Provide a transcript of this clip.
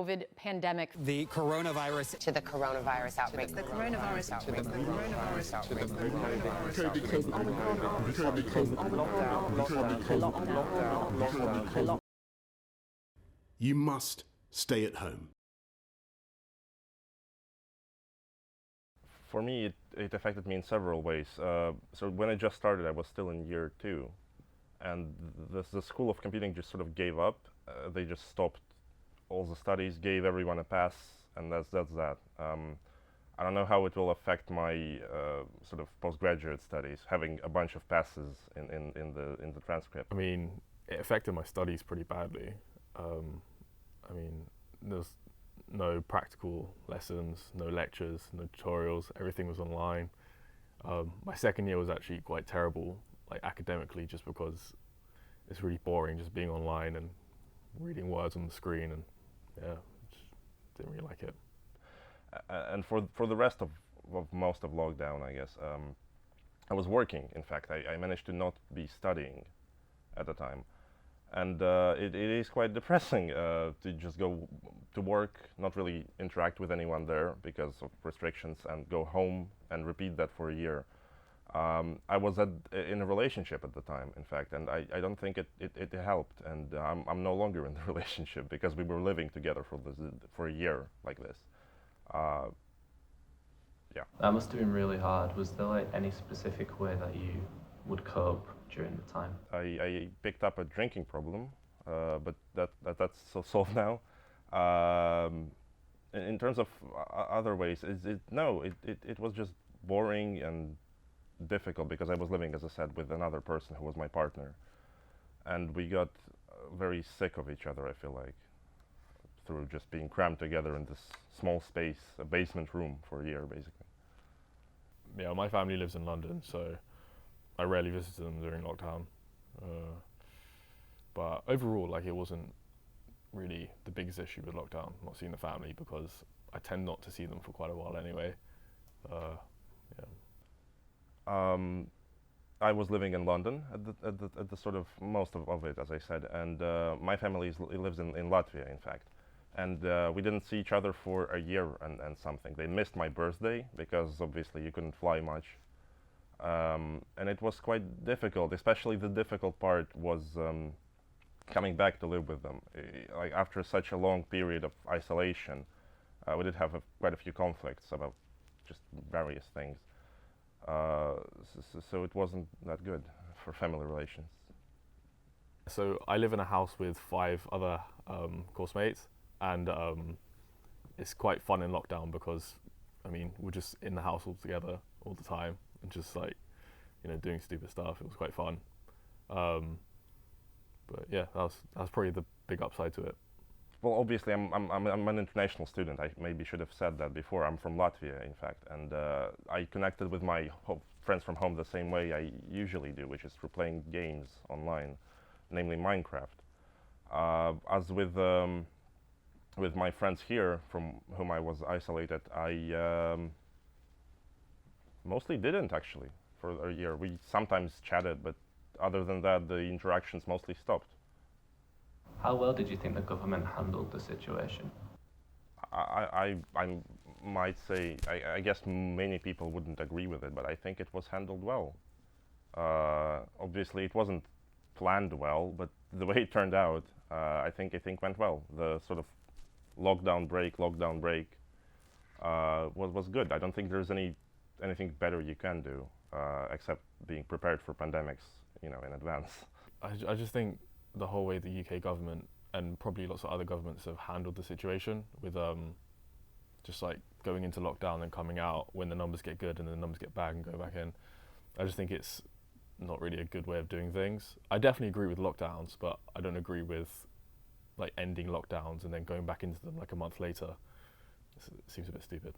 COVID pandemic. The coronavirus. To the coronavirus outbreak. The coronavirus outbreak. The coronavirus outbreak. You must stay at home. For me, it affected me in several ways. So when I just started, I was still in year 2, and the School of Computing just sort of gave up. They just stopped all the studies, gave everyone a pass, and that's that. I don't know how it will affect my sort of postgraduate studies, having a bunch of passes in the transcript. I mean, it affected my studies pretty badly. I mean, there's no practical lessons, no lectures, no tutorials, everything was online. My second year was actually quite terrible, like academically, just because it's really boring just being online and reading words on the screen, and yeah, just didn't really like it. And for the rest of most of lockdown, I guess, I was working. In fact, I managed to not be studying at the time. And it is quite depressing to just go to work, not really interact with anyone there because of restrictions, and go home and repeat that for a year. I was in a relationship at the time, in fact, and I don't think it helped. And I'm no longer in the relationship because we were living together for a year like this. Yeah. That must have been really hard. Was there like any specific way that you would cope during the time? I picked up a drinking problem, but that's solved now. In terms of other ways, it was just boring and difficult because I was living, as I said, with another person who was my partner, and we got very sick of each other, I feel like, through just being crammed together in this small space, a basement room, for a year, basically. Yeah, my family lives in London, so I rarely visited them during lockdown. But overall, like, it wasn't really the biggest issue with lockdown, not seeing the family, because I tend not to see them for quite a while anyway. Yeah. I was living in London at the sort of most of it, as I said, and my family lives in Latvia, in fact. And we didn't see each other for a year and something. They missed my birthday because obviously you couldn't fly much. And it was quite difficult, especially the difficult part was coming back to live with them. Like, after such a long period of isolation, we did have quite a few conflicts about just various things. So it wasn't that good for family relations. So I live in a house with 5 other course mates, and it's quite fun in lockdown because, I mean, we're just in the house all together all the time and just, like, you know, doing stupid stuff. It was quite fun. But yeah, that's probably the big upside to it. Well, obviously, I'm an international student. I maybe should have said that before. I'm from Latvia, in fact, and I connected with my friends from home the same way I usually do, which is through playing games online, namely Minecraft. As with my friends here, from whom I was isolated, I mostly didn't, actually, for a year. We sometimes chatted, but other than that, the interactions mostly stopped. How well did you think the government handled the situation? I might say, I guess many people wouldn't agree with it, but I think it was handled well. Obviously, it wasn't planned well, but the way it turned out, I think went well. The sort of lockdown break was good. I don't think there's anything better you can do except being prepared for pandemics, you know, in advance. I just think the whole way the UK government and probably lots of other governments have handled the situation with just like going into lockdown and coming out when the numbers get good and the numbers get bad and go back in. I just think it's not really a good way of doing things. I definitely agree with lockdowns, but I don't agree with like ending lockdowns and then going back into them like a month later. It seems a bit stupid.